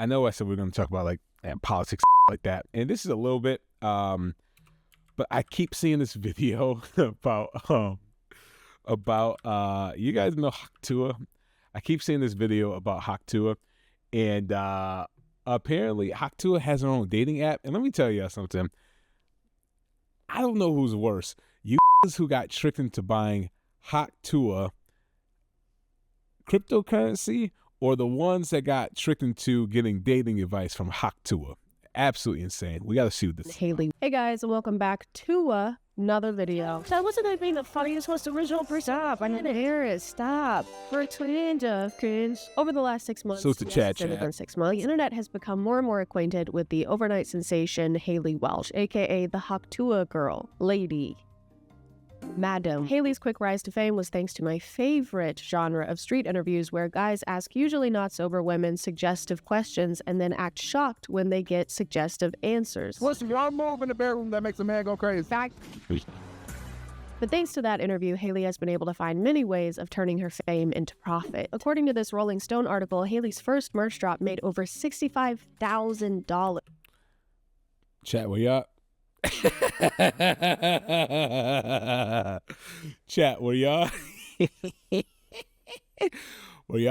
I know I said we are going to talk about like politics like that, and this is a little bit, but I keep seeing this video about you guys know Hawk Tuah. I keep seeing this video about Hawk Tuah, and apparently Hawk Tuah has her own dating app. And let me tell you something. I don't know who's worse, you who got tricked into buying Hawk Tuah cryptocurrency, or the ones that got tricked into getting dating advice from Hawk Tuah. Absolutely insane. We got to see what this Haley. Hey guys, and welcome back to another video. That wasn't even being the funniest, most original person. Stop. I need to hear it. Stop. For cringe. Over the last 6 months, So it's a ChadChad. 6 months, the internet has become more and more acquainted with the overnight sensation Haley Welch, aka the Hawk Tuah girl, lady, Madam. Haley's quick rise to fame was thanks to my favorite genre of street interviews, where guys ask usually not sober women suggestive questions and then act shocked when they get suggestive answers. What's one move in the bedroom that makes a man go crazy? But thanks to that interview, Haley has been able to find many ways of turning her fame into profit. According to this Rolling Stone article, Haley's first merch drop made over $65,000. Chat, where y'all? Chat, were y'all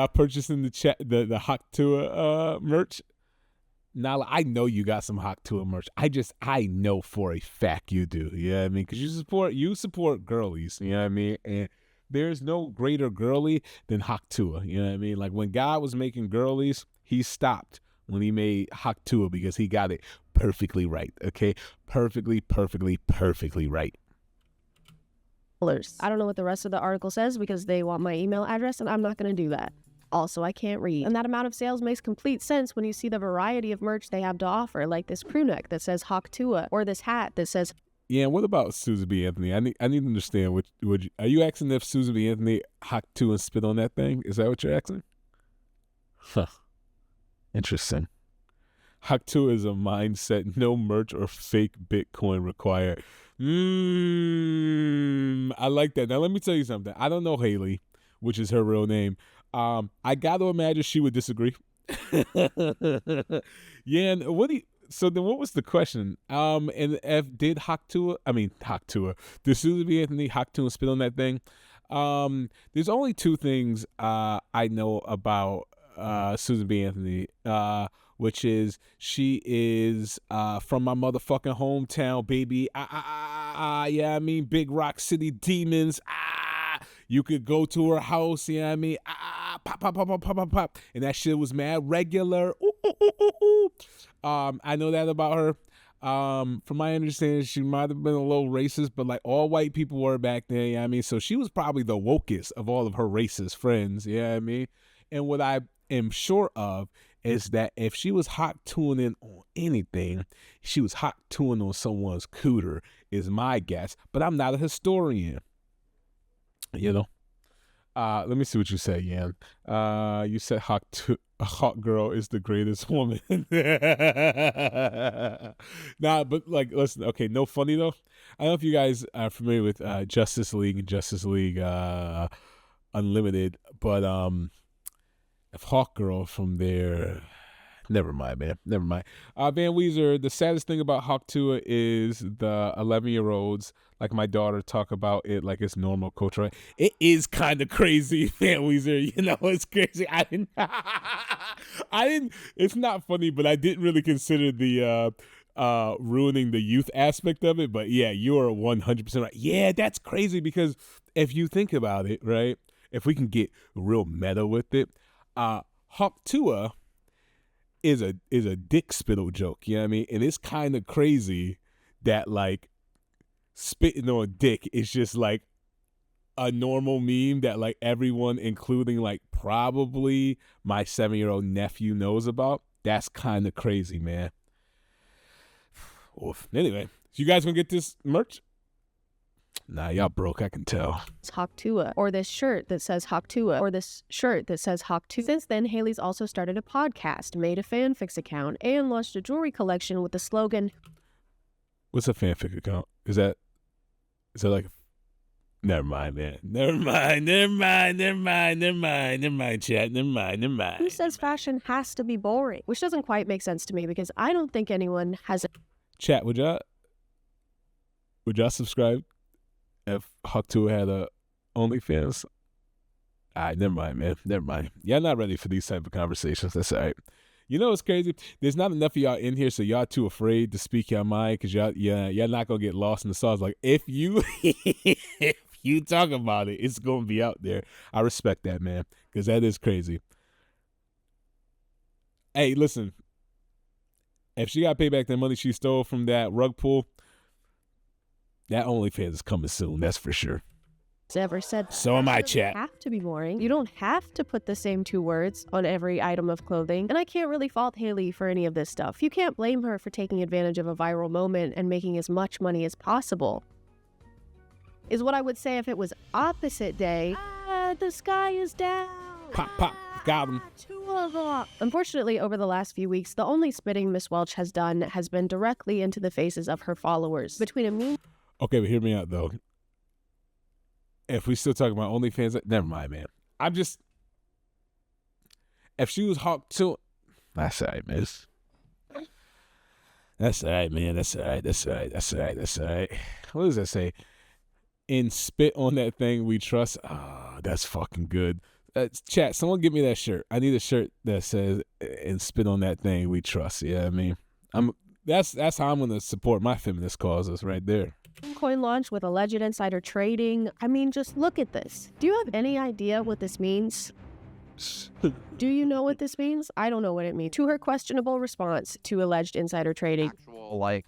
purchasing the Hawk Tuah merch? Now I know you got some Hawk Tuah merch. I know for a fact you do. You know what I mean? Because you support girlies. You know what I mean? And there's no greater girly than Hawk Tuah. You know what I mean? Like when God was making girlies, he stopped when he made Hawk Tuah because he got it perfectly right. Okay, perfectly right. I don't know what the rest of the article says because they want my email address, and I'm not going to do that. Also, I can't read. And that amount of sales makes complete sense when you see the variety of merch they have to offer, like this crew neck that says Hawk Tuah, or this hat that says... Yeah, and what about Susan B. Anthony? I need to understand. Are you asking if Susan B. Anthony Hawk Tuah and spit on that thing? Is that what you're asking? Huh. Interesting. Hawk Tuah is a mindset. No merch or fake Bitcoin required. I like that. Now, let me tell you something. I don't know Haley, which is her real name. I got to imagine she would disagree. Yeah, and so then what was the question? And if did Hawk Tuah, did Susan B. Anthony Hawk Tuah spit on that thing? There's only two things I know about Susan B. Anthony, which is she is from my motherfucking hometown, baby. Yeah, I mean, Big Rock City Demons. You could go to her house, yeah, I mean, pop, and that shit was mad regular. I know that about her. From my understanding, she might have been a little racist, but like all white people were back then, yeah, I mean, so she was probably the wokest of all of her racist friends, yeah, I mean, and what I am sure of is that if she was Hawk Tuahing in on anything, she was Hawk Tuahing on someone's cooter, is my guess. But I'm not a historian, you know. Let me see what you say, Yan. You said Hawk Girl is the greatest woman. Nah, but like, listen, okay, no funny though. I don't know if you guys are familiar with Justice League and Justice League Unlimited, but if Hawk Girl from there, never mind, man. Never mind. Van Weezer, the saddest thing about Hawk Tuah is the 11-year-olds, like my daughter, talk about it like it's normal culture. It is kind of crazy, Van Weezer. You know, it's crazy. I didn't, it's not funny, but I didn't really consider the ruining the youth aspect of it. But yeah, you are 100% right. Yeah, that's crazy because if you think about it, right, if we can get real meta with it, Hawk Tuah is a dick spittle joke, you know what I mean? And it's kind of crazy that like spitting on dick is just like a normal meme that like everyone, including like probably my 7-year-old nephew, knows about. That's kind of crazy, man. Oof. Anyway, so you guys gonna get this merch? Nah, y'all broke, I can tell. It's Hawk Tuah, or this shirt that says Hawk Tuah, or this shirt that says Hawk Tuah. Since then, Haley's also started a podcast, made a fanfics account, and launched a jewelry collection with the slogan... What's a fanfic account? Is that like Never mind, man. Never mind, chat. Never mind. Who says fashion has to be boring? Which doesn't quite make sense to me because I don't think anyone has a Chat, would y'all subscribe if Hawk Tuah had a OnlyFans? All right, never mind, man. Never mind. Y'all not ready for these type of conversations. That's all right. You know what's crazy? There's not enough of y'all in here, so y'all too afraid to speak your mind because y'all not gonna get lost in the sauce. Like if you if you talk about it, it's gonna be out there. I respect that, man, because that is crazy. Hey, listen. If she got to pay back that money she stole from that rug pull, that OnlyFans is coming soon. That's for sure. ever said that. So am I, It doesn't chat. have to be boring. You don't have to put the same 2 words on every item of clothing. And I can't really fault Haley for any of this stuff. You can't blame her for taking advantage of a viral moment and making as much money as possible. Is what I would say if it was opposite day. The sky is down. Pop. Got him. Unfortunately, over the last few weeks, the only spitting Miss Welch has done has been directly into the faces of her followers. Between a mean... Okay, but hear me out, though. If we still talking about OnlyFans, never mind, man. I'm just... If she was Hawk Tuah... That's all right, miss. That's all right, man. That's all right. What does that say? In spit on that thing we trust. Ah, that's fucking good. Chat, someone give me that shirt. I need a shirt that says and spit on that thing we trust. Yeah, I mean, that's how I'm gonna support my feminist causes right there. Coin launch with alleged insider trading. I mean, just look at this. Do you have any idea what this means? Do you know what this means? I don't know what it means. To her questionable response to alleged insider trading. Hey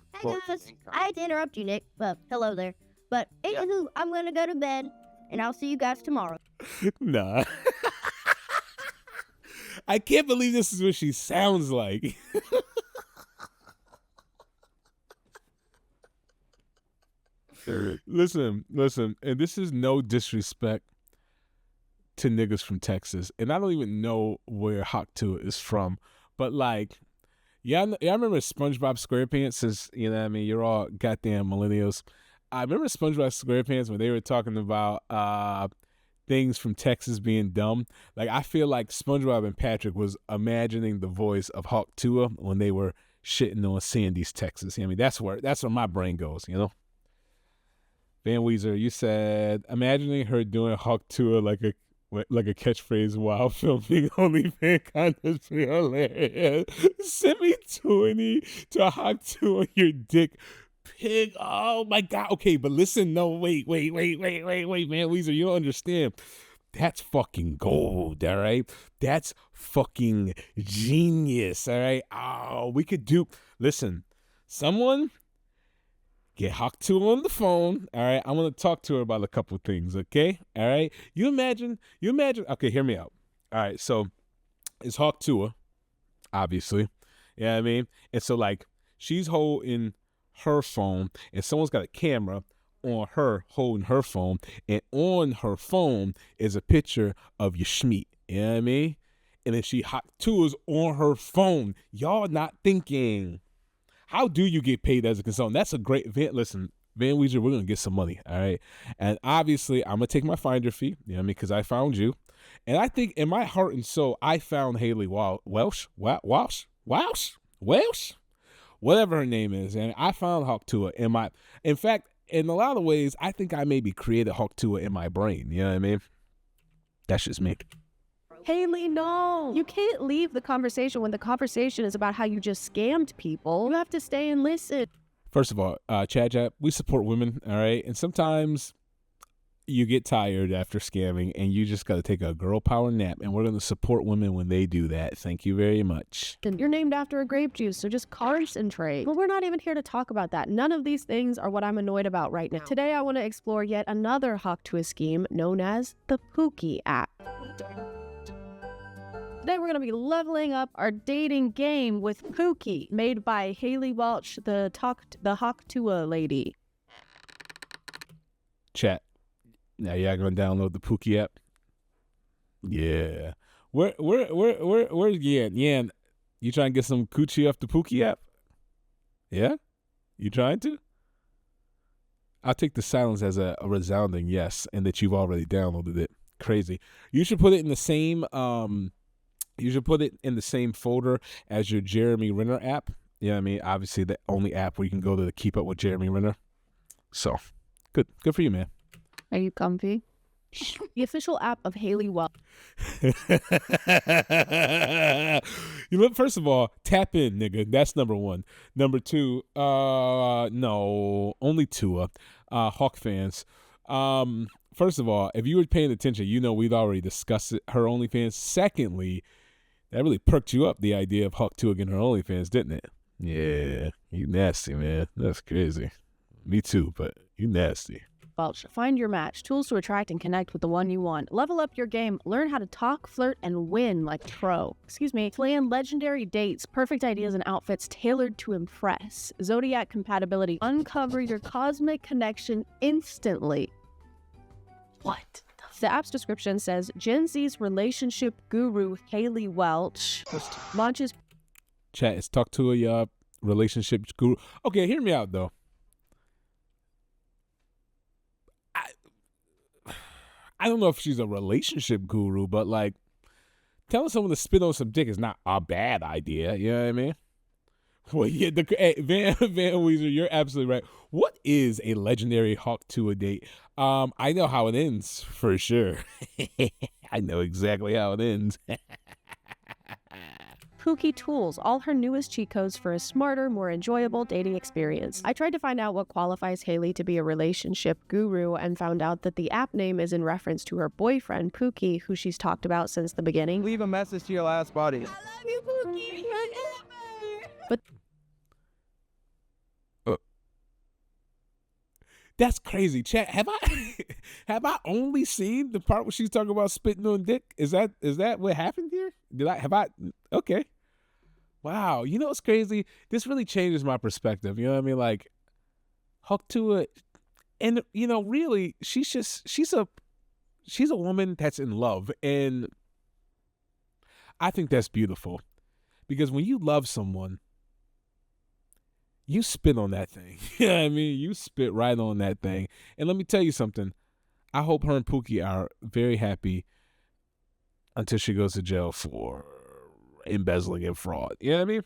guys, I hate to interrupt you, Nick. Well, hello there. But anywho, I'm gonna go to bed, and I'll see you guys tomorrow. Nah. I can't believe this is what she sounds like. Listen, and this is no disrespect to niggas from Texas, and I don't even know where Hawk Tuah is from, but like, y'all remember SpongeBob SquarePants? Since, you know what I mean, you're all goddamn millennials. I remember SpongeBob SquarePants when they were talking about things from Texas being dumb. Like, I feel like SpongeBob and Patrick was imagining the voice of Hawk Tuah when they were shitting on Sandy's, Texas. You know what I mean, that's where my brain goes, you know? Van Weezer, you said imagining her doing Hawk Tuah like a catchphrase while filming OnlyFans content for hilarious. Send me 20 to Hawk Tuah on your dick. Pig, oh my God. Okay, but listen, no, wait, man, Weezer, you don't understand. That's fucking gold, all right? That's fucking genius, all right? Oh, we could do, listen, someone get Hawk Tuah on the phone, all right? I want to talk to her about a couple of things, okay? All right? You imagine, okay, hear me out. All right, so it's Hawk Tuah, obviously, you know what I mean? And so, like, she's holding her phone, and someone's got a camera on her holding her phone, and on her phone is a picture of your schmeat. You know what I mean? And then she Hawk Tuah's on her phone. Y'all not thinking, how do you get paid as a consultant? That's a great event. Listen, Van Weezer, we're gonna get some money, all right? And obviously, I'm gonna take my finder fee. You know what I mean? Because I found you, and I think in my heart and soul, I found Haley Welsh. Whatever her name is, and I found Hawk Tuah in fact, in a lot of ways, I think I maybe created Hawk Tuah in my brain. You know what I mean? That's just me. Haley, no. You can't leave the conversation when the conversation is about how you just scammed people. You have to stay and listen. First of all, ChadChad, we support women, all right? And sometimes you get tired after scamming and you just got to take a girl power nap, and we're going to support women when they do that. Thank you very much. You're named after a grape juice, so just concentrate. But we're not even here to talk about that. None of these things are what I'm annoyed about right now. Today, I want to explore yet another Hawk Tuah scheme known as the Pooky app. Today, we're going to be leveling up our dating game with Pooky, made by Haley Welch, the Hawk Tuah lady. Chat. Now y'all gonna download the Pooky app? Yeah. Where's Yan? Yan, you trying to get some coochie off the Pooky app? Yeah? You trying to? I'll take the silence as a resounding yes, and that you've already downloaded it. Crazy. You should put it in the same folder as your Jeremy Renner app. You know what I mean? Obviously, the only app where you can go to keep up with Jeremy Renner. So, good for you, man. Are you comfy? The official app of Haley Welch. You look. First of all, tap in, nigga. That's number one. Number two, no, only Tua. Hawk fans. First of all, if you were paying attention, you know we've already discussed it, her OnlyFans. Secondly, that really perked you up, the idea of Hawk Tuah getting her OnlyFans, didn't it? Yeah, you nasty, man. That's crazy. Me too, but you nasty. Welch. Find your match. Tools to attract and connect with the one you want. Level up your game. Learn how to talk, flirt, and win like pro. Plan legendary dates. Perfect ideas and outfits tailored to impress. Zodiac compatibility. Uncover your cosmic connection instantly. What? The app's description says Gen Z's relationship guru Haley Welch launches. Chat is talk to a relationship guru. Okay, hear me out though. I don't know if she's a relationship guru, but like telling someone to spit on some dick is not a bad idea. You know what I mean? Well, yeah, Van Weezer, you're absolutely right. What is a legendary Hawk Tuah date? I know how it ends for sure. I know exactly how it ends. Pooky tools, all her newest cheat codes for a smarter, more enjoyable dating experience. I tried to find out what qualifies Haley to be a relationship guru and found out that the app name is in reference to her boyfriend, Pooky, who she's talked about since the beginning. Leave a message to your last buddy. I love you, Pooky. But that's crazy. Chat, have I only seen the part where she's talking about spitting on dick? Is that what happened here? Okay. Wow. You know what's crazy? This really changes my perspective. You know what I mean? Like, Hawk Tuah, and you know, really, she's a woman that's in love, and I think that's beautiful, because when you love someone, you spit on that thing. You know what I mean? You spit right on that thing. And let me tell you something. I hope her and Pooky are very happy until she goes to jail for embezzling and fraud. You know what I mean?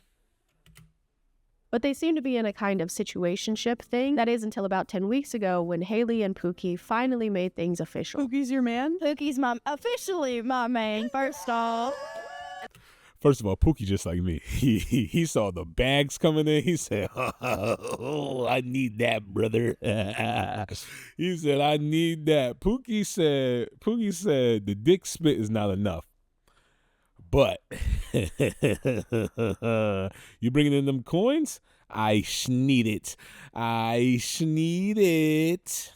But they seem to be in a kind of situationship thing. That is until about 10 weeks ago when Haley and Pooky finally made things official. Pookie's your man? Pookie's officially my man, first off. First of all, Pooky just like me. He saw the bags coming in. He said, "Oh, I need that, brother." He said, "I need that." Pooky said, "The dick spit is not enough, but you bringing in them coins? I need it. I need it."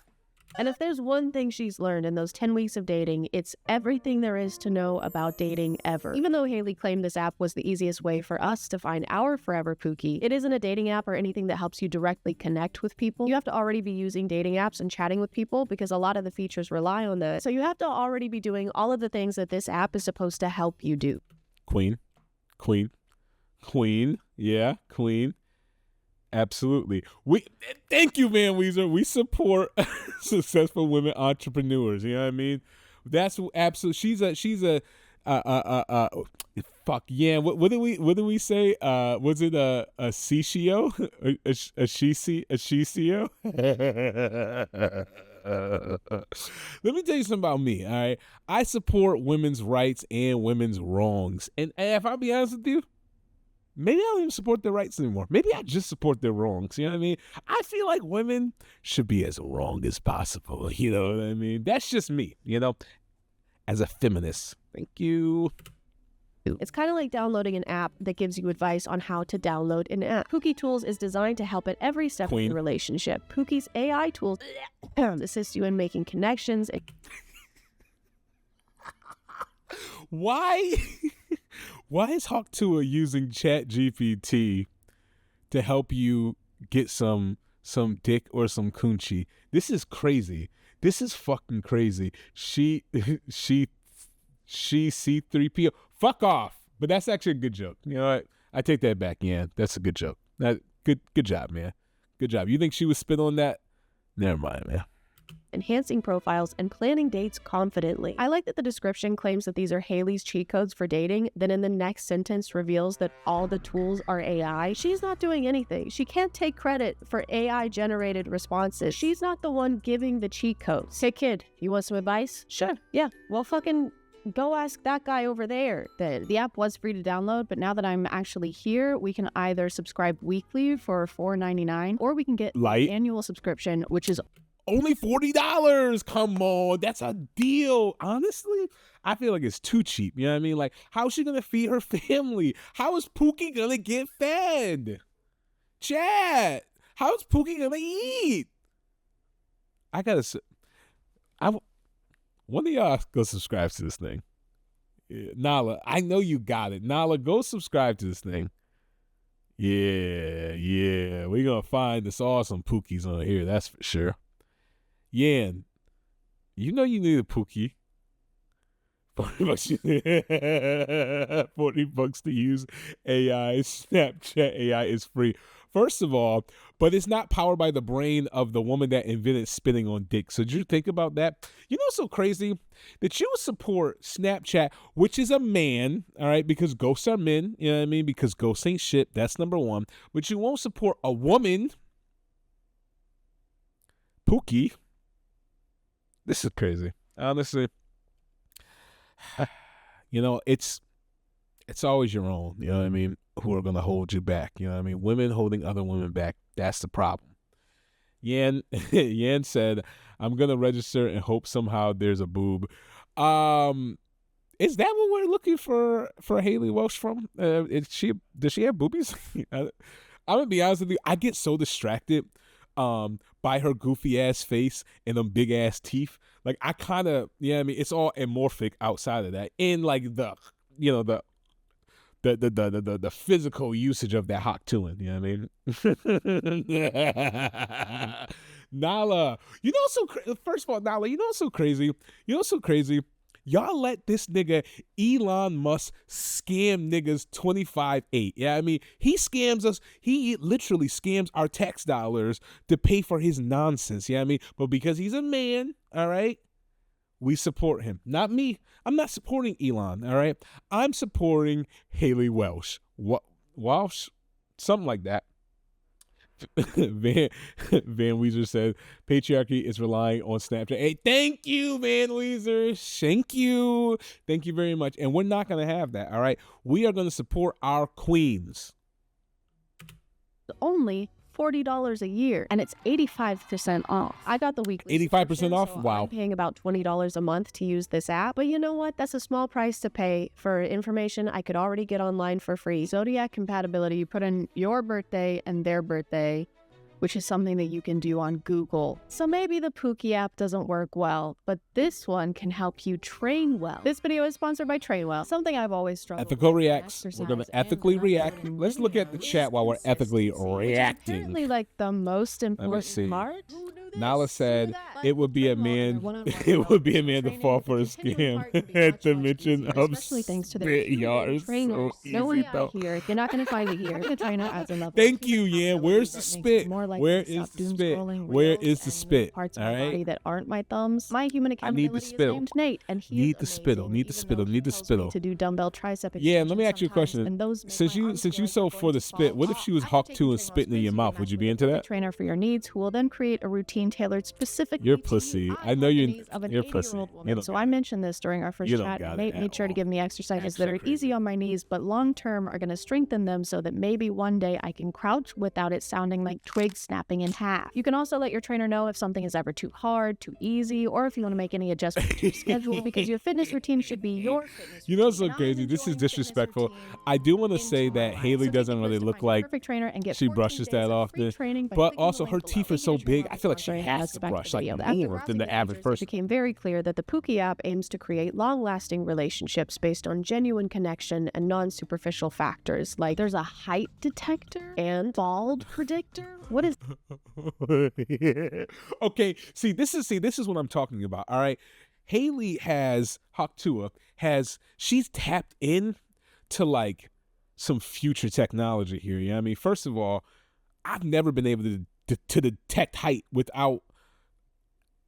And if there's one thing she's learned in those 10 weeks of dating, it's everything there is to know about dating ever. Even though Haley claimed this app was the easiest way for us to find our forever Pooky, it isn't a dating app or anything that helps you directly connect with people. You have to already be using dating apps and chatting with people because a lot of the features rely on that. So you have to already be doing all of the things that this app is supposed to help you do. Queen. Yeah, queen. Absolutely. Thank you, Van Weezer. We support successful women entrepreneurs. You know what I mean? That's absolutely. She's a fuck yeah. What did we say? Was it a CCO? A CCO? Let me tell you something about me. All right, I support women's rights and women's wrongs. And if I'll be honest with you, maybe I don't even support their rights anymore. Maybe I just support their wrongs. You know what I mean? I feel like women should be as wrong as possible. You know what I mean? That's just me, you know, as a feminist. Thank you. It's kind of like downloading an app that gives you advice on how to download an app. Pooky Tools is designed to help at every step of the relationship. Pooky's AI tools assist you in making connections. Why is Hawk Tuah using ChatGPT to help you get some dick or some coochie? This is crazy. This is fucking crazy. She C3PO. Fuck off. But that's actually a good joke. You know what? I take that back. Yeah, that's a good joke. Good job, man. Good job. You think she would spit on that Never mind, man. Enhancing profiles, and planning dates confidently. I like that the description claims that these are Haley's cheat codes for dating, then in the next sentence reveals that all the tools are AI. She's not doing anything. She can't take credit for AI-generated responses. She's not the one giving the cheat codes. Hey kid, you want some advice? Sure, yeah. Well, fucking go ask that guy over there. The app was free to download, but now that I'm actually here, we can either subscribe weekly for $4.99, or we can get Light. an annual subscription, which is Only $40. Come on. That's a deal. Honestly, I feel like it's too cheap. You know what I mean? Like, how's she going to feed her family? How is Pooky going to get fed? Chad, how's Pooky going to eat? I got to... One of y'all go subscribe to this thing. Yeah, Nala, I know you got it. Nala, go subscribe to this thing. Yeah. We're going to find this awesome Pookies on here. That's for sure. Yan, you know you need a Pookie. $40 $40 to use AI. Snapchat AI is free. First of all, but it's not powered by the brain of the woman that invented spitting on dick. So did you think about that? You know what's so crazy? That you would support Snapchat, which is a man, all right, because ghosts are men, you know what I mean? Because ghosts ain't shit. That's number one. But you won't support a woman, Pookie. This is crazy. Honestly, you know, it's always your own, you know what I mean, who are going to hold you back. You know what I mean? Women holding other women back, that's the problem. Yan said, I'm going to register and hope somehow there's a boob. Is that what we're looking for Haley Welsh from? Does she have boobies? I'm going to be honest with you. I get so distracted by her goofy ass face and them big ass teeth. Like, I kind of, you know what I mean? It's all amorphic outside of that. In like the physical usage of that Hawk Tuah, you know what I mean? Nala, you know, first of all, Nala, you know what's so crazy? Y'all let this nigga Elon Musk scam niggas 25/8. Yeah, I mean, he scams us. He literally scams our tax dollars to pay for his nonsense. Yeah, I mean, but because he's a man, all right, we support him. Not me. I'm not supporting Elon. All right, I'm supporting Haley Welsh. Welsh, something like that. Van Weezer said, patriarchy is relying on Snapchat. Hey, thank you, Van Weezer. Thank you very much. And we're not going to have that, all right? We are going to support our queens. only $40 a year, and it's 85% off. I got the weekly 85% off? so Wow. I'm paying about $20 a month to use this app, but you know what? That's a small price to pay for information I could already get online for free. Zodiac compatibility, you put in your birthday and their birthday, which is something that you can do on Google. So maybe the Pooky app doesn't work well, but this one can help you train well. This video is sponsored by TrainWell, something I've always struggled Ethical with. reacts. We're going to ethically react. Let's look at the chat while we're ethically reacting. Apparently, like the most important part. Nala said it would be a man. It would be a man to fall for a scam at the mention of Especially thanks to spit yards. trainers. So No one easy, though. here. You're not going to find it here. The trainer adds another. Thank you, Yan. Where's the spit? Where is the spit? Where is the spit? Parts of All my body right. that aren't my thumbs. My human I accountability need the is spittle. named Nate, and he Need is the spittle. amazing, Need the even spittle. though Need the he tells me spittle. to do dumbbell tricep Yeah, let me extensions ask you a question. sometimes, and those make Since my you arms since feel you like so they're for going the to spit, fall what if off. she was After Hawk taking Tuah TrainWell's spitting in your crazy mouth? Would you be manual, into pick a that? trainer for your needs, who will then create a routine tailored specifically You're to pussy. you. I know love the you're knees of an you're 80-year-old pussy. woman. You don't So got I it. mentioned this during our first You don't chat. got And it Nate at made sure to all. give me exercises That's that so are easy crazy. on my knees, but long term are going to strengthen them so that maybe one day I can crouch without it sounding like twigs snapping in half. You can also let your trainer know if something is ever too hard, too easy, or if you want to make any adjustments to your schedule, because your fitness routine should be your fitness You know routine. what's so And I'm crazy? This is enjoying fitness disrespectful. routine I do want to into say my that life. Haley So doesn't take really this to look find your like perfect trainer and get she 14 brushes days that of free often. training by But clicking the also link her below. teeth are Thank so you to big. TrainWell I feel like she for sponsoring has us. to Back brush the like video. After more than the browsing average features, person. It became very clear that the Pooky app aims to create long-lasting relationships based on genuine connection and non-superficial factors. Like there's a height detector and bald predictor. What is Okay, see, this is what I'm talking about. All right, Haley Hawk Tuah she's tapped in to like some future technology here. You know what I mean? First of all, I've never been able to detect height without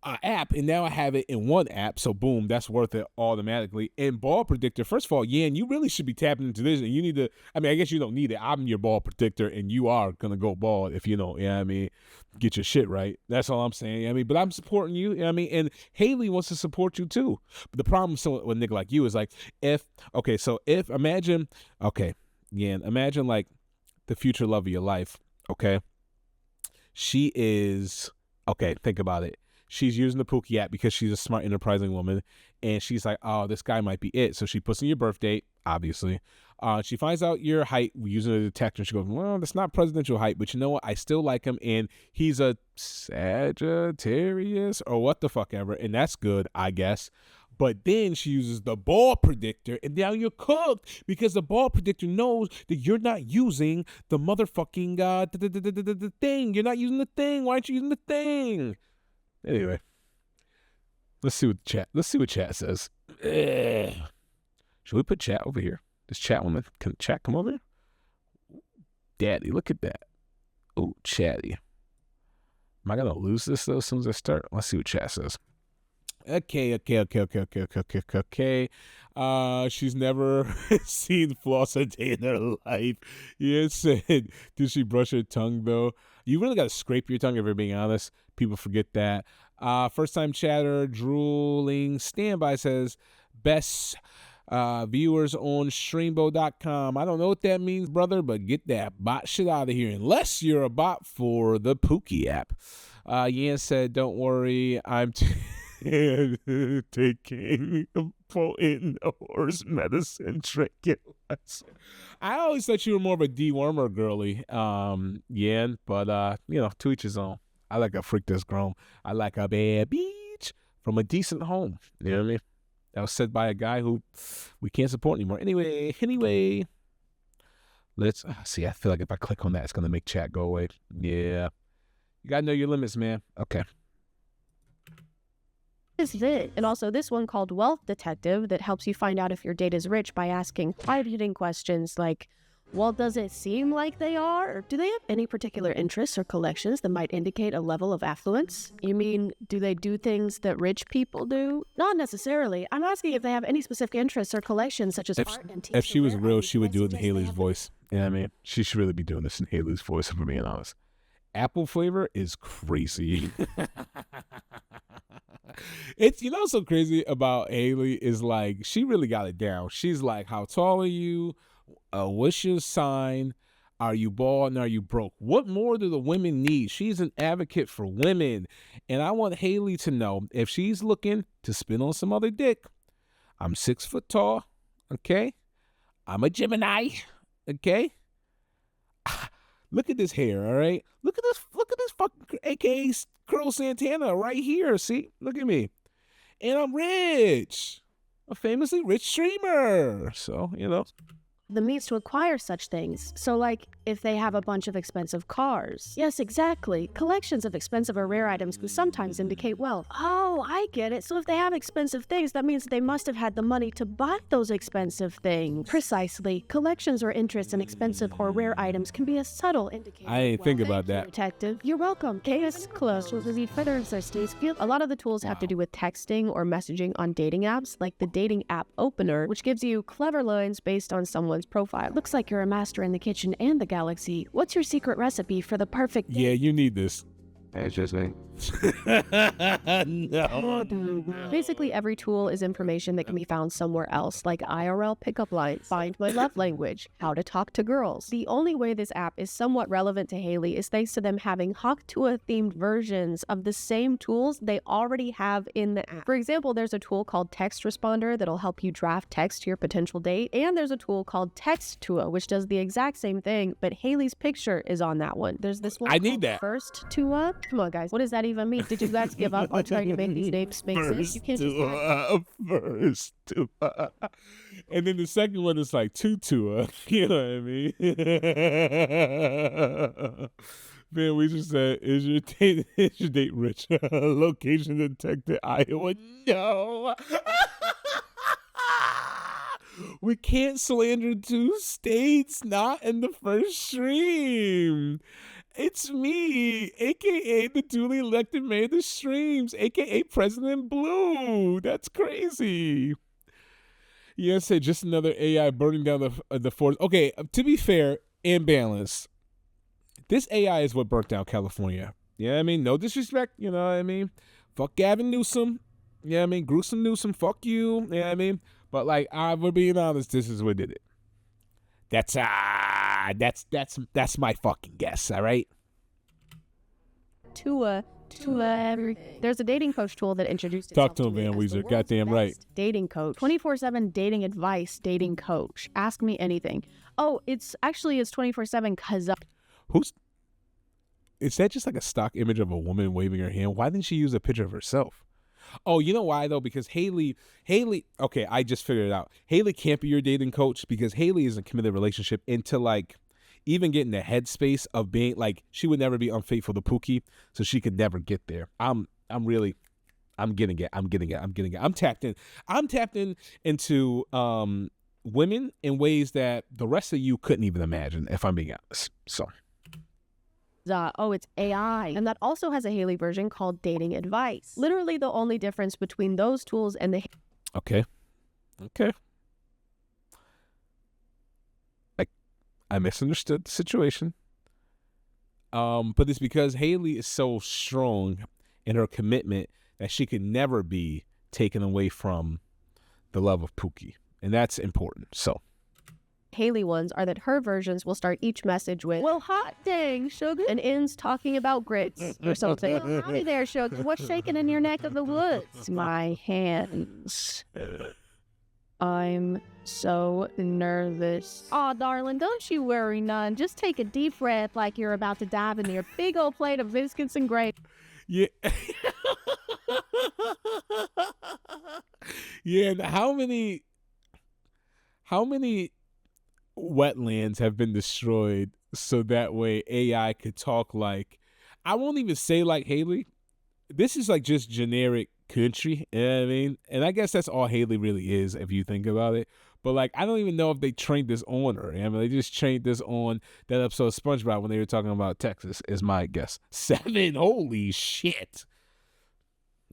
app, and now I have it in one app. So boom, that's worth it automatically. And ball predictor, first of all, Yan, you really should be tapping into this, and you need to. I mean, I guess you don't need it. I'm your ball predictor, and you are gonna go bald if you know. Yeah, I mean, get your shit right. That's all I'm saying. I mean, but I'm supporting you. I mean, and Haley wants to support you too. But the problem with a nigga like you is like, imagine like the future love of your life. Okay, she is okay. Think about it. She's using the Pooky app because she's a smart, enterprising woman, and she's like, oh, this guy might be it. So she puts in your birth date, obviously. She finds out your height using a detector, and she goes, well, that's not presidential height, but you know what? I still like him, and he's a Sagittarius or what the fuck ever, and that's good, I guess. But then she uses the ball predictor, and now you're cooked because the ball predictor knows that you're not using the motherfucking the thing. You're not using the thing. Why aren't you using the thing? Anyway, let's see what chat says. Should we put chat over here? Does chat woman, can chat come over here? Daddy, look at that. Oh, chatty. Am I gonna lose this though as soon as I start? Let's see what chat says. Okay. She's never seen floss a day in her life. Yeah, it said, did she brush her tongue though? You really gotta scrape your tongue if you're being honest. People forget that. First time chatter, drooling standby says, best viewers on streambo.com. I don't know what that means, brother, but get that bot shit out of here unless you're a bot for the Pooky app. Yan said, don't worry, I'm taking potent horse medicine, drinking less. I always thought you were more of a dewormer girly, Yan, but to each his own. I like a freak that's grown. I like a bad bitch from a decent home. You know what I mean? That was said by a guy who we can't support anymore. Anyway, let's see. I feel like if I click on that, it's gonna make chat go away. Yeah, you gotta know your limits, man. Okay. This is it. And also this one called Wealth Detective that helps you find out if your date is rich by asking hard-hitting questions like, well, does it seem like they are? Or do they have any particular interests or collections that might indicate a level of affluence? You mean, do they do things that rich people do? Not necessarily. I'm asking if they have any specific interests or collections such as art and if she was real, she would do it in Haley's voice. You know what I mean? She should really be doing this in Haley's voice, if I'm being honest. Apple flavor is crazy. It's, what's so crazy about Haley is like, she really got it down. She's like, how tall are you? What's your sign? Are you bald and are you broke? What more do the women need? She's an advocate for women. And I want Haley to know if she's looking to spin on some other dick, I'm 6 foot tall. Okay. I'm a Gemini. Okay. Look at this hair. All right. Look at this fucking AKA Curl Santana right here. See, look at me. And I'm rich. A famously rich streamer. So, the means to acquire such things. So like if they have a bunch of expensive cars. Yes, exactly. Collections of expensive or rare items can sometimes indicate wealth. Oh, I get it. So if they have expensive things, that means they must have had the money to buy those expensive things. Precisely. Collections or interests in expensive or rare items can be a subtle indicator. I ain't think about that. Detective, you're welcome. Case closed. A lot of the tools have to do with texting or messaging on dating apps, like the dating app opener, which gives you clever lines based on someone's profile. Looks like you're a master in the kitchen and the galaxy. What's your secret recipe for the perfect date? Yeah, you need this. Interesting. No. Basically, every tool is information that can be found somewhere else, like IRL pickup lines, find my love language, how to talk to girls. The only way this app is somewhat relevant to Haley is thanks to them having Hawk Tuah themed versions of the same tools they already have in the app. For example, there's a tool called Text Responder that'll help you draft text to your potential date, and there's a tool called Text Tuah, which does the exact same thing, but Haley's picture is on that one. There's this one I need that. First Tuah. Come on, guys. What does that even mean? Did you guys give up on trying to make these names make sense? You can't just First Tuah. And then the second one is like Tuah. You know what I mean? Man, we just said, is your date rich? Location detected, Iowa. No. We can't slander two states, not in the first stream. It's me, aka the duly elected mayor of the streams, aka President Blue. That's crazy. Yes, say just another AI burning down the forest. Okay, to be fair and balanced, this AI is what burnt down California. Yeah, I mean, no disrespect. You know what I mean? Fuck Gavin Newsom. Yeah, I mean, gruesome Newsom. Fuck you. Yeah, I mean, but like, we're being honest. This is what did it. That's my fucking guess. All right. Tuah everything. There's a dating coach tool that introduced Talk itself to him, me Van as the Weezer. world's Goddamn right. best dating coach. 24/7 dating advice, dating coach. Ask me anything. Oh, it's 24/7 because Is that just like a stock image of a woman waving her hand? Why didn't she use a picture of herself? Oh, you know why though? Because Haley, okay, I just figured it out. Haley can't be your dating coach because Haley is in a committed relationship into like even getting the headspace of being like, she would never be unfaithful to Pooky, so she could never get there. I'm getting it. I'm tapped in into women in ways that the rest of you couldn't even imagine, if I'm being honest. So it's AI. And that also has a Haley version called Dating Advice. Literally the only difference between those tools and the Okay. I misunderstood the situation. But it's because Haley is so strong in her commitment that she could never be taken away from the love of Pooky. And that's important. So Haley ones are that her versions will start each message with, well, hot dang, sugar, and ends talking about grits or something. Well, howdy there, sugar. What's shaking in your neck of the woods? My hands. I'm so nervous. Aw, darling, don't you worry none. Just take a deep breath like you're about to dive into your big old plate of biscuits and gravy. yeah. Yeah, and how many wetlands have been destroyed so that way AI could talk like, I won't even say like Haley. This is like just generic country, you know what I mean? And I guess that's all Haley really is if you think about it. But like, I don't even know if they trained this on her. I mean, they just trained this on that episode of SpongeBob when they were talking about Texas, is my guess. 7, holy shit.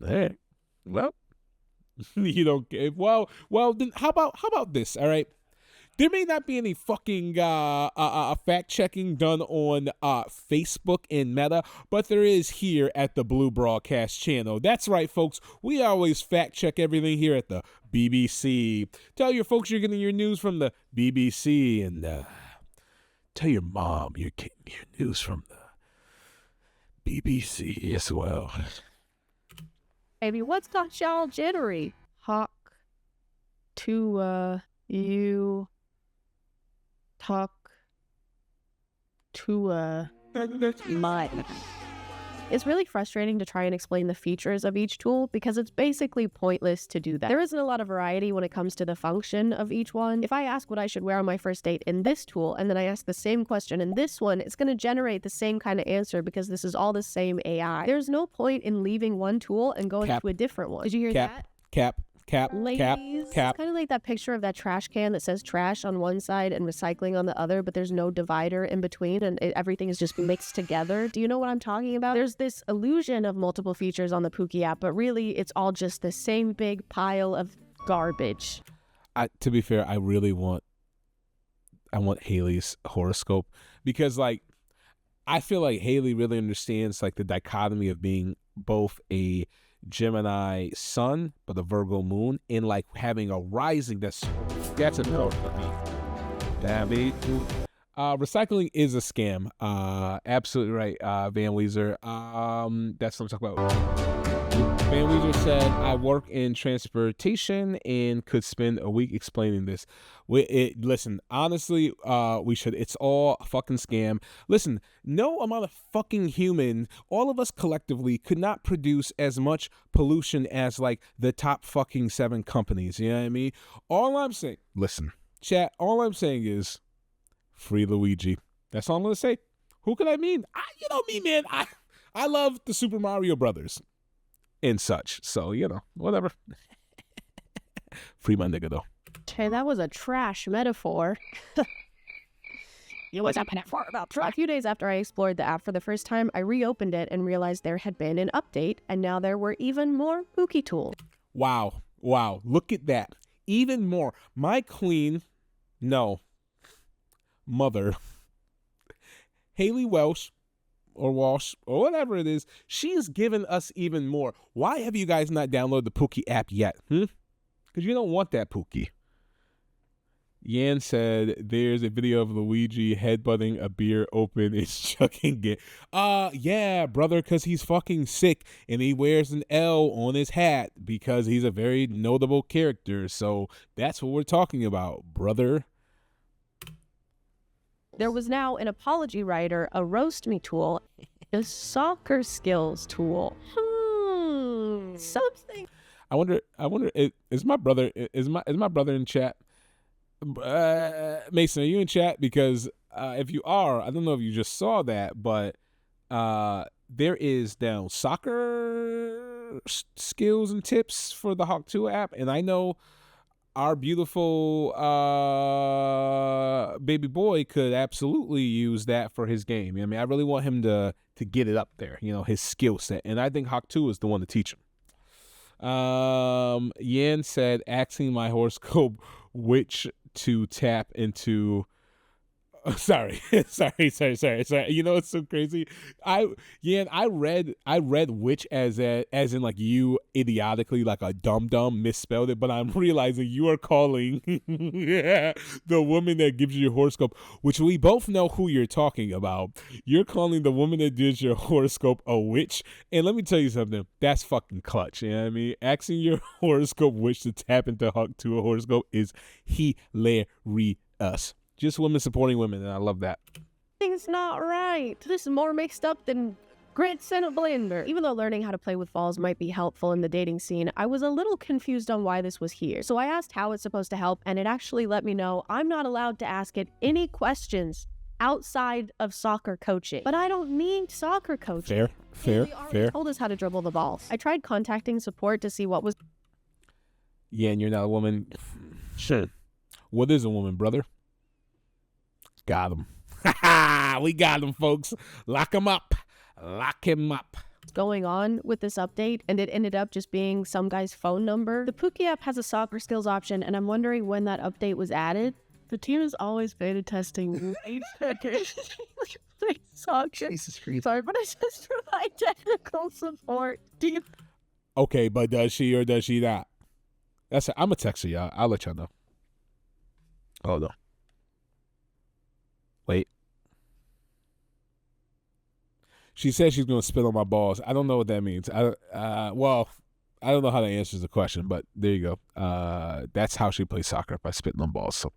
All right. Well, you don't get well. Then how about this? All right. There may not be any fucking fact checking done on Facebook and Meta, but there is here at the Blue Broadcast Channel. That's right, folks. We always fact check everything here at the BBC. Tell your folks you're getting your news from the BBC, and tell your mom you're getting your news from the BBC as well. Baby, what's got y'all jittery? Hawk Tuah, you talk to mine. It's really frustrating to try and explain the features of each tool because it's basically pointless to do that. There isn't a lot of variety when it comes to the function of each one. If I ask what I should wear on my first date in this tool and then I ask the same question in this one, it's going to generate the same kind of answer because this is all the same AI. There's no point in leaving one tool and going to a different one. Did you hear that? Ladies, it's kind of like that picture of that trash can that says trash on one side and recycling on the other, but there's no divider in between and everything is just mixed together. Do you know what I'm talking about? There's this illusion of multiple features on the Pooky app, but really it's all just the same big pile of garbage. To be fair, I want Haley's horoscope because like I feel like Haley really understands like the dichotomy of being both a Gemini sun but a Virgo moon, and like having a rising that's important for me. Recycling is a scam. Absolutely right, Van Weezer. That's what I'm talking about. Van Weezer said, I work in transportation and could spend a week explaining this. Listen, honestly, we should. It's all a fucking scam. Listen, no amount of fucking human, all of us collectively, could not produce as much pollution as like the top fucking 7 companies. You know what I mean? All I'm saying, listen, chat, all I'm saying is free Luigi. That's all I'm going to say. Who could I mean? You know me, man. I love the Super Mario Brothers and such. So, you know, whatever. Free my nigga, though. Hey, that was a trash metaphor. A few days after I explored the app for the first time, I reopened it and realized there had been an update, and now there were even more Pooky tools. Wow. Look at that. Even more. My queen, mother, Haley Welsh, or Walsh, or whatever it is, she's given us even more. Why have you guys not downloaded the Pooky app yet? Because you don't want that Pooky. Yan said there's a video of Luigi headbutting a beer open and chucking it. Yeah, brother, because he's fucking sick and he wears an L on his hat because he's a very notable character. So that's what we're talking about, brother. There was now an apology writer, a roast me tool, a soccer skills tool. Something. I wonder. Is my brother in chat? Mason, are you in chat? Because if you are, I don't know if you just saw that, but there is now soccer skills and tips for the Hawk Tuah app, and I know our beautiful baby boy could absolutely use that for his game. I mean, I really want him to get it up there, his skill set, and I think Hawk Tuah is the one to teach him. Yan said, asking my horoscope which to tap into. Sorry. You know what's so crazy? I read witch as in like you idiotically, like a dum misspelled it, but I'm realizing you are calling the woman that gives you your horoscope, which we both know who you're talking about. You're calling the woman that does your horoscope a witch, and let me tell you something. That's fucking clutch. You know what I mean? Asking your horoscope witch to tap into Hawk Tuah horoscope is hilarious. Just women supporting women, and I love that. Things not right. This is more mixed up than grits in a blender. Even though learning how to play with balls might be helpful in the dating scene, I was a little confused on why this was here. So I asked how it's supposed to help, and it actually let me know I'm not allowed to ask it any questions outside of soccer coaching. But I don't need soccer coaching. Fair. Told us how to dribble the balls. I tried contacting support to see what was. Yeah, and you're not a woman. Sure. What is a woman, brother? Got him. We got him, folks. Lock him up. Going on with this update, and it ended up just being some guy's phone number. The Pooky app has a soccer skills option, and I'm wondering when that update was added. The team is always beta testing. Jesus Christ. Sorry, but I just provide technical support. Okay, but does she or does she not? I'm a texter, y'all. I'll let y'all know. Hold on. Wait. She said she's going to spit on my balls. I don't know what that means. I don't know how that answers the question, but there you go. That's how she plays soccer, by spitting on balls. So.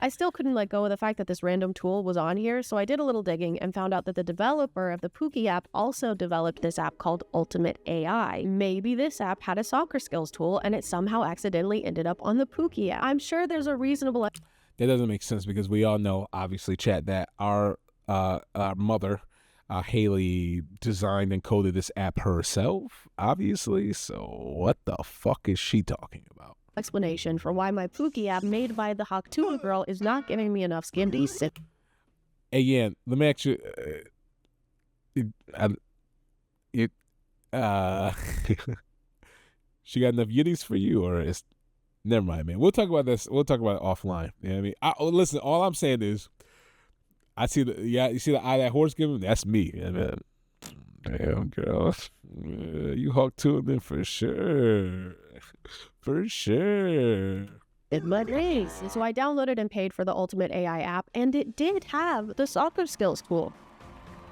I still couldn't let go of the fact that this random tool was on here, so I did a little digging and found out that the developer of the Pooky app also developed this app called Ultimate AI. Maybe this app had a soccer skills tool and it somehow accidentally ended up on the Pooky app. I'm sure there's a reasonable... That doesn't make sense because we all know, obviously, Chad, that our mother, Haley, designed and coded this app herself, obviously. So what the fuck is she talking about? Explanation for why my Pooky app made by the Hawk Tuah girl is not giving me enough skin to sit. Hey, yeah, let me ask you. She got enough yitties for you, or is? Never mind, man. We'll talk about this. We'll talk about it offline. You know what I mean? Listen, all I'm saying is, you see the eye that horse giving? That's me. You know what I mean? Damn, girl. You Hawk Tuah then for sure. For sure. It might be. So I downloaded and paid for the Ultimate AI app, and it did have the soccer skills tool,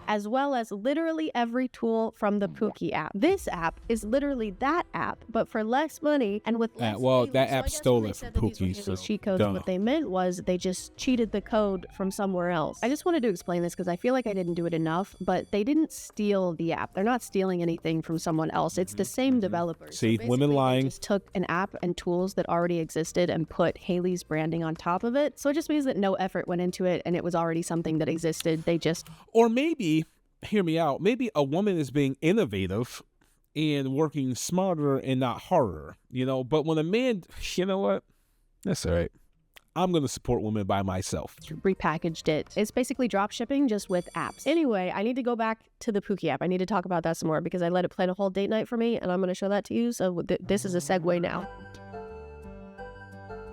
as well as literally every tool from the Pooky app. This app is literally that app, but for less money and with less that app stole it from Pooky. So cheat codes, what they meant was they just cheated the code from somewhere else. I just wanted to explain this because I feel like I didn't do it enough, but they didn't steal the app. They're not stealing anything from someone else. It's the same developer. See, so women lying. They just took an app and tools that already existed and put Haley's branding on top of it. So it just means that no effort went into it and it was already something that existed. They just... Or maybe hear me out. Maybe a woman is being innovative and working smarter and not harder, But when a man, you know what? That's all right. I'm going to support women by myself. Repackaged it. It's basically drop shipping just with apps. Anyway, I need to go back to the Pooky app. I need to talk about that some more because I let it plan a whole date night for me, and I'm going to show that to you. So this is a segue now.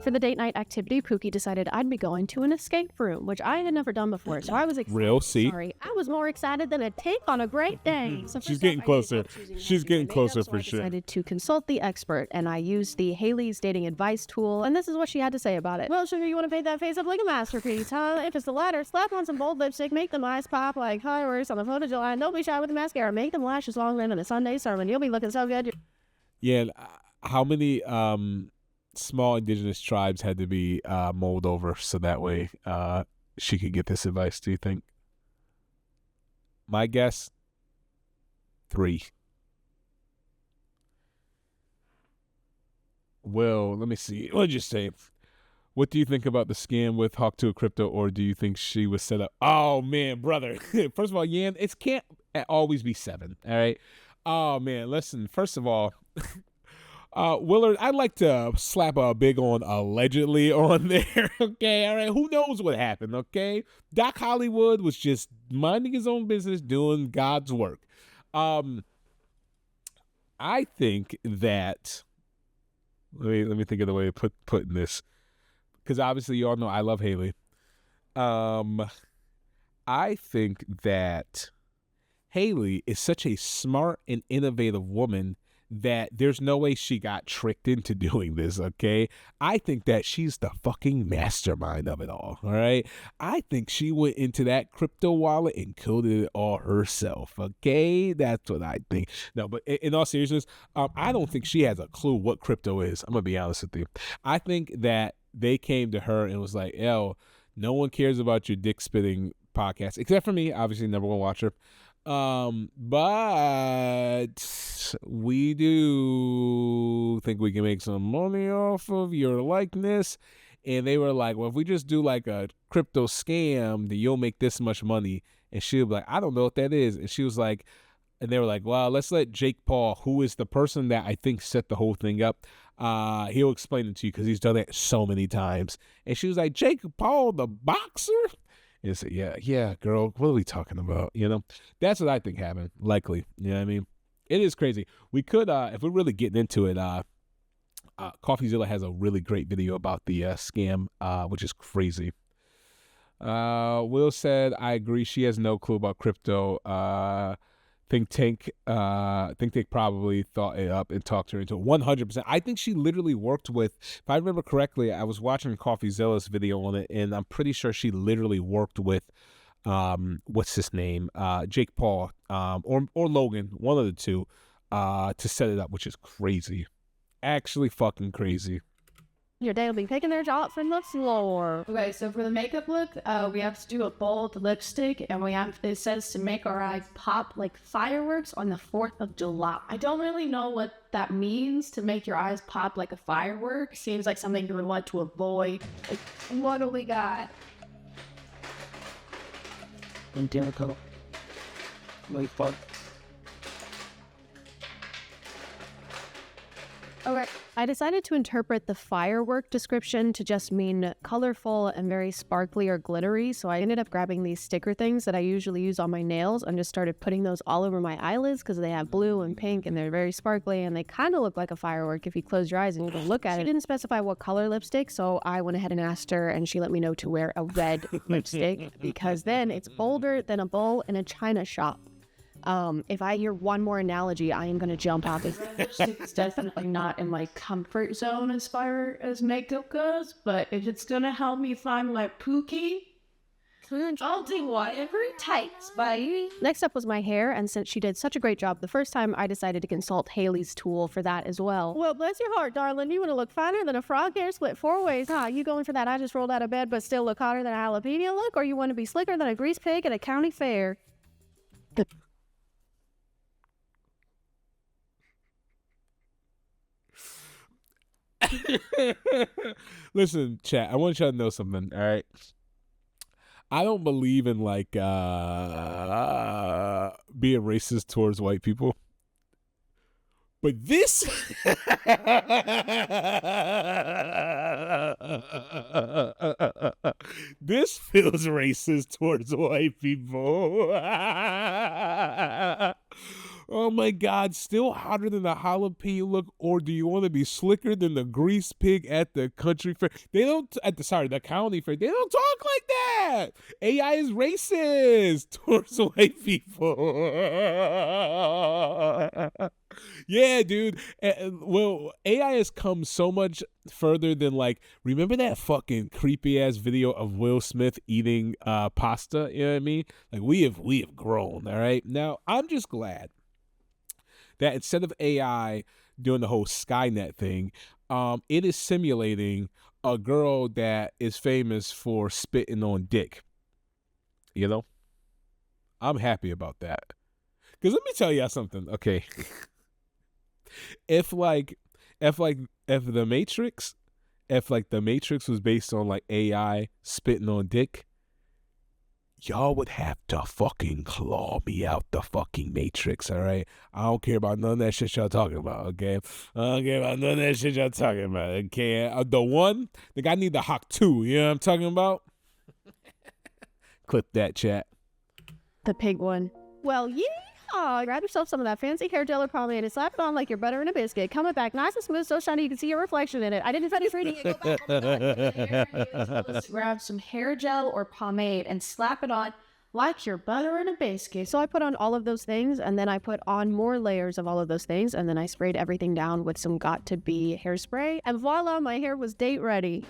For the date night activity, Pooky decided I'd be going to an escape room, which I had never done before. So I was excited. I was more excited than a take on a great day. So she's getting closer. She's getting closer for sure. I decided to consult the expert, and I used the Haley's dating advice tool. And this is what she had to say about it. Well, sugar, you want to paint that face up like a masterpiece, huh? If it's the latter, slap on some bold lipstick, make them eyes pop like fireworks on the 4th of July. Don't be shy with the mascara. Make them lashes longer than a Sunday sermon. You'll be looking so good. Yeah. How many small indigenous tribes had to be mulled over so that way she could get this advice, do you think? My guess, 3. Well, let me see. What did you say? What do you think about the scam with Hawk Tuah Crypto, or do you think she was set up? Oh, man, brother. First of all, Yan, it can't always be 7, all right? Oh, man, listen, first of all... Willard, I'd like to slap a big on allegedly on there, okay? All right, who knows what happened, okay? Doc Hollywood was just minding his own business, doing God's work. I think that, let me think of the way of putting this, because obviously you all know I love Haley. I think that Haley is such a smart and innovative woman that there's no way she got tricked into doing this, okay? I think that she's the fucking mastermind of it all right? I think she went into that crypto wallet and coded it all herself, okay? That's what I think. No, but in all seriousness, I don't think she has a clue what crypto is. I'm gonna be honest with you. I think that they came to her and was like, yo, no one cares about your dick spitting podcast, except for me, obviously, number one watcher. But we do think we can make some money off of your likeness. And they were like, well, if we just do like a crypto scam, then you'll make this much money. And she was like, I don't know what that is. And she was like, and they were like, well, let's let Jake Paul, who is the person that I think set the whole thing up, he'll explain it to you because he's done it so many times. And she was like, Jake Paul, the boxer? And said, yeah, girl, what are we talking about? That's what I think happened, likely. You know what I mean? It is crazy. We could, if we're really getting into it, CoffeeZilla has a really great video about the scam, which is crazy. Will said, I agree. She has no clue about crypto. Think Tank probably thought it up and talked her into it 100%. I think she literally worked with, if I remember correctly, I was watching CoffeeZilla's video on it, and I'm pretty sure she literally worked with, what's his name, Jake Paul, or Logan, one of the two, to set it up, which is crazy. Actually fucking crazy. Your day will be picking their jaw from the floor. Okay, so for the makeup look, we have to do a bold lipstick, and it says to make our eyes pop like fireworks on the 4th of July. I don't really know what that means, to make your eyes pop like a firework. Seems like something you would want to avoid. What do we got? Okay. I decided to interpret the firework description to just mean colorful and very sparkly or glittery, so I ended up grabbing these sticker things that I usually use on my nails and just started putting those all over my eyelids because they have blue and pink and they're very sparkly and they kind of look like a firework if you close your eyes and you don't look at it. She didn't specify what color lipstick, so I went ahead and asked her, and she let me know to wear a red lipstick because then it's bolder than a bowl in a china shop. If I hear one more analogy, I am going to jump out. It's definitely not in my comfort zone as far as makeup goes, but if it's going to help me find my Pooky, I'll do whatever it takes, baby. Next up was my hair, and since she did such a great job the first time, I decided to consult Haley's tool for that as well. Well, bless your heart, darling. You want to look finer than a frog hair split 4 ways. You going for that I just rolled out of bed but still look hotter than a jalapeno look, or you want to be slicker than a grease pig at a county fair? Listen, chat, I want y'all to know something, all right? I don't believe in like being racist towards white people. But this this feels racist towards white people. Oh my God, still hotter than the jalapeno look, or do you want to be slicker than the grease pig at the country fair? They don't the county fair. They don't talk like that. AI is racist towards white people. Yeah, dude. Well, AI has come so much further than like, remember that fucking creepy ass video of Will Smith eating pasta? You know what I mean? Like we have grown. All right. Now I'm just glad that instead of AI doing the whole Skynet thing, it is simulating a girl that is famous for spitting on dick. You know, I'm happy about that. Because let me tell you something. Okay. If the Matrix was based on like AI spitting on dick, y'all would have to fucking claw me out the fucking Matrix, all right? I don't care about none of that shit y'all talking about, okay? I don't care about none of that shit y'all talking about, okay? The guy need the Hawk Tuah, you know what I'm talking about? Clip that, chat. The pig one. Well, yeah. Grab yourself some of that fancy hair gel or pomade and slap it on like you're butter in a biscuit. Coming back nice and smooth, so shiny you can see your reflection in it. I didn't finish reading it. Go back. Grab some hair gel or pomade and slap it on like you're butter in a biscuit. So I put on all of those things, and then I put on more layers of all of those things, and then I sprayed everything down with some Got2b hairspray, and voila, my hair was date ready.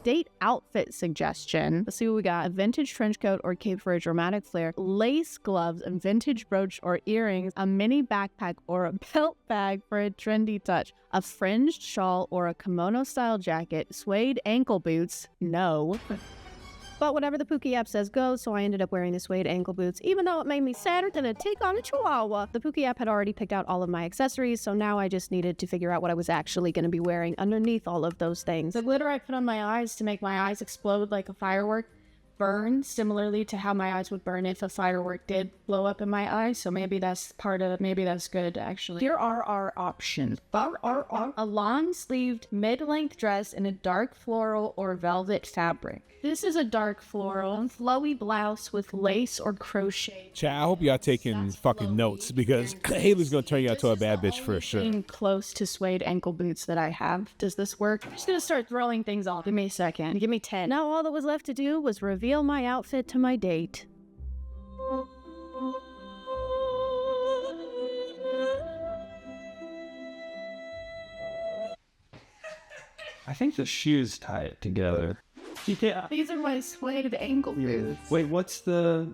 Date outfit suggestion. Let's see what we got. A vintage trench coat or cape for a dramatic flair, lace gloves, a vintage brooch or earrings, a mini backpack or a belt bag for a trendy touch, a fringed shawl or a kimono style jacket, suede ankle boots, no. But whatever the Pooky app says goes, so I ended up wearing the suede ankle boots, even though it made me sadder than a take on a chihuahua. The Pooky app had already picked out all of my accessories, so now I just needed to figure out what I was actually going to be wearing underneath all of those things. The glitter I put on my eyes to make my eyes explode like a firework burn, similarly to how my eyes would burn if a firework did blow up in my eyes. So maybe that's good, actually. Here are our options. A long-sleeved mid-length dress in a dark floral or velvet fabric. This is a dark floral, flowy blouse with lace or crochet. Chat, I hope y'all taking fucking notes because Haley's gonna turn you out to a bad bitch for sure. Being close to suede ankle boots that I have. Does this work? I'm just gonna start throwing things off. Give me a second. Give me 10. Now all that was left to do was reveal my outfit to my date. I think the shoes tie it together. Yeah. These are my suede ankle boots. Wait, what's the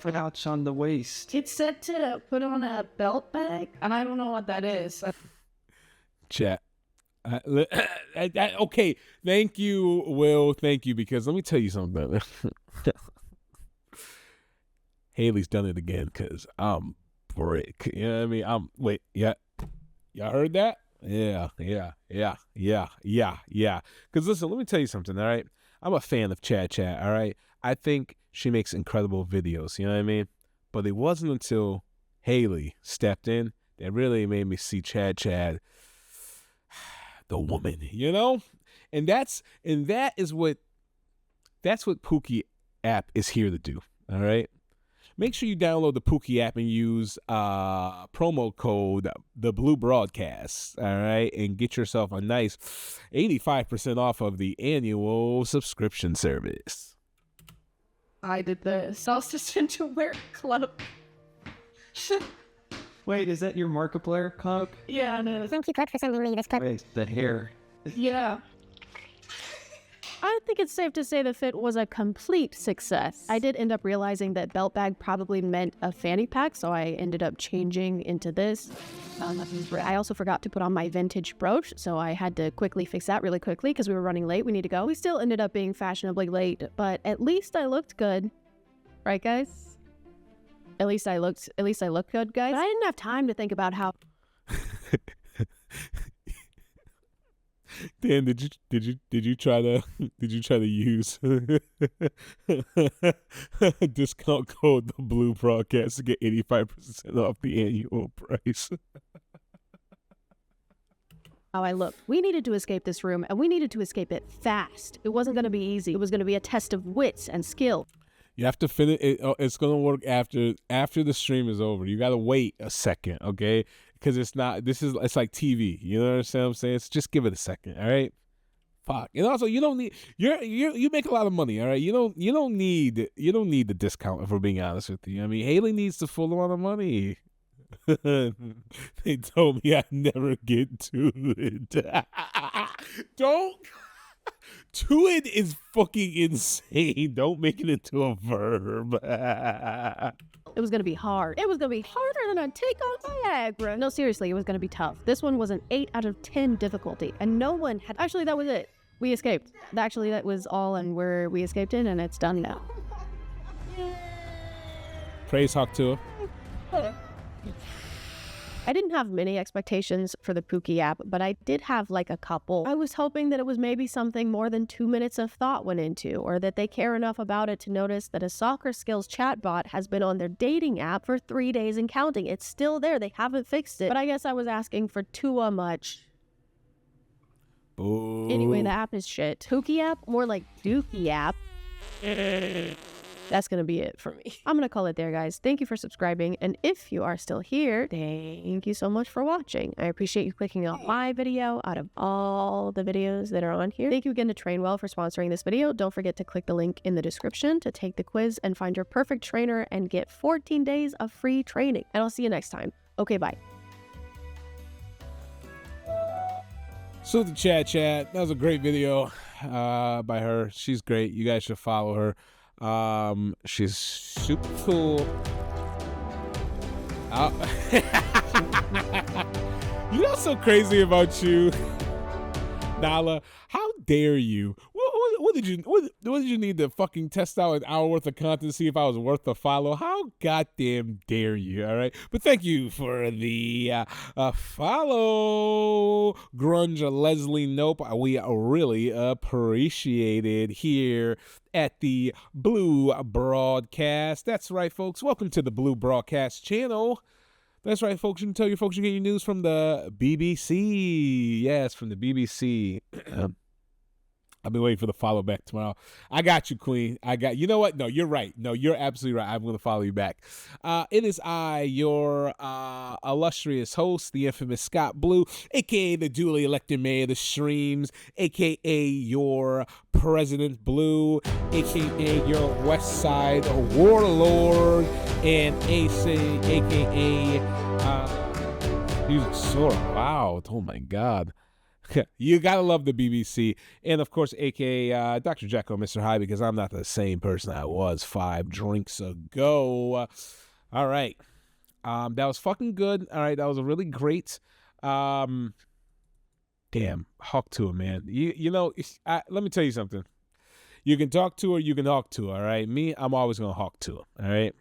pouch on the waist? It's said to put on a belt bag, and I don't know what that is. Chat. Okay, thank you, Will. Thank you, because let me tell you something. Haley's done it again because I'm brick. You know what I mean? Y'all heard that? Yeah. Because listen, let me tell you something, all right? I'm a fan of ChadChad, all right? I think she makes incredible videos, you know what I mean? But it wasn't until Haley stepped in that really made me see ChadChad, the woman, you know? And that's what Pooky app is here to do, all right? Make sure you download the Pooky app and use promo code The Blue Broadcast, all right, and get yourself a nice 85% off of the annual subscription service. I did the self-sufficient wear club. Wait, is that your Markiplier cock? Yeah, it is. Thank you, Kurt, for sending me this clip. Wait, the hair. Yeah. I think it's safe to say the fit was a complete success. I did end up realizing that belt bag probably meant a fanny pack, so I ended up changing into this. I also forgot to put on my vintage brooch, so I had to quickly fix that really quickly because we were running late. We need to go. We still ended up being fashionably late, but at least I looked good. Right, guys? At least I looked good, guys. But I didn't have time to think about how Dan, did you try to use discount code the Blue Broadcast to get 85% off the annual price? How I looked. We needed to escape this room, and we needed to escape it fast. It wasn't going to be easy. It was going to be a test of wits and skill. You have to finish it. It's going to work after the stream is over. You got to wait a second, okay? Because it's like TV. You know what I'm saying? So just give it a second, all right? Fuck. And also, you don't need you make a lot of money, all right? You don't need the discount, if we're being honest with you. I mean, Haley needs the full amount of money. They told me I'd never get to it. Don't. To it is fucking insane. Don't make it into a verb. It was going to be hard. It was going to be harder than a take on Viagra. No, seriously, it was going to be tough. This one was an 8 out of 10 difficulty, and no one had... Actually, that was it. We escaped. Actually, that was all and where we escaped in, and it's done now. Praise Hawk Tuah. I didn't have many expectations for the Pooky app, but I did have like a couple. I was hoping that it was maybe something more than 2 minutes of thought went into, or that they care enough about it to notice that a soccer skills chatbot has been on their dating app for 3 days and counting. It's still there. They haven't fixed it. But I guess I was asking for too much. Ooh. Anyway, the app is shit. Pooky app? More like Dookie app. That's going to be it for me. I'm going to call it there, guys. Thank you for subscribing. And if you are still here, thank you so much for watching. I appreciate you clicking on my video out of all the videos that are on here. Thank you again to Trainwell for sponsoring this video. Don't forget to click the link in the description to take the quiz and find your perfect trainer and get 14 days of free training. And I'll see you next time. Okay, bye. So the ChadChad, that was a great video by her. She's great. You guys should follow her. She's super cool. You know what's so crazy about you, Nala? How dare you? What did you need to fucking test out an hour worth of content to see if I was worth a follow? How goddamn dare you? All right, but thank you for the follow, Grunge Leslie. Nope, we really appreciate it here at the Blue Broadcast. That's right, folks. Welcome to the Blue Broadcast channel. That's right, folks. You can tell your folks you get your news from the BBC. Yes, from the BBC. I've been waiting for the follow back tomorrow. I got you, Queen. You know what? No, you're right. No, you're absolutely right. I'm going to follow you back. It is I, your illustrious host, the infamous Scott Blue, a.k.a. the duly elected mayor of the streams, a.k.a. your President Blue, a.k.a. your West Side warlord, and a.k.a. Music Sora. Wow. Oh, my God. You gotta love the BBC, and of course, aka Dr. Jekyll, Mr. Hyde, because I'm not the same person I was 5 drinks ago. All right, that was fucking good. All right, that was a really great. Damn, Hawk Tuah, man. You know, let me tell you something. You can talk to her, you can Hawk Tuah. All right, me, I'm always gonna Hawk Tuah. All right.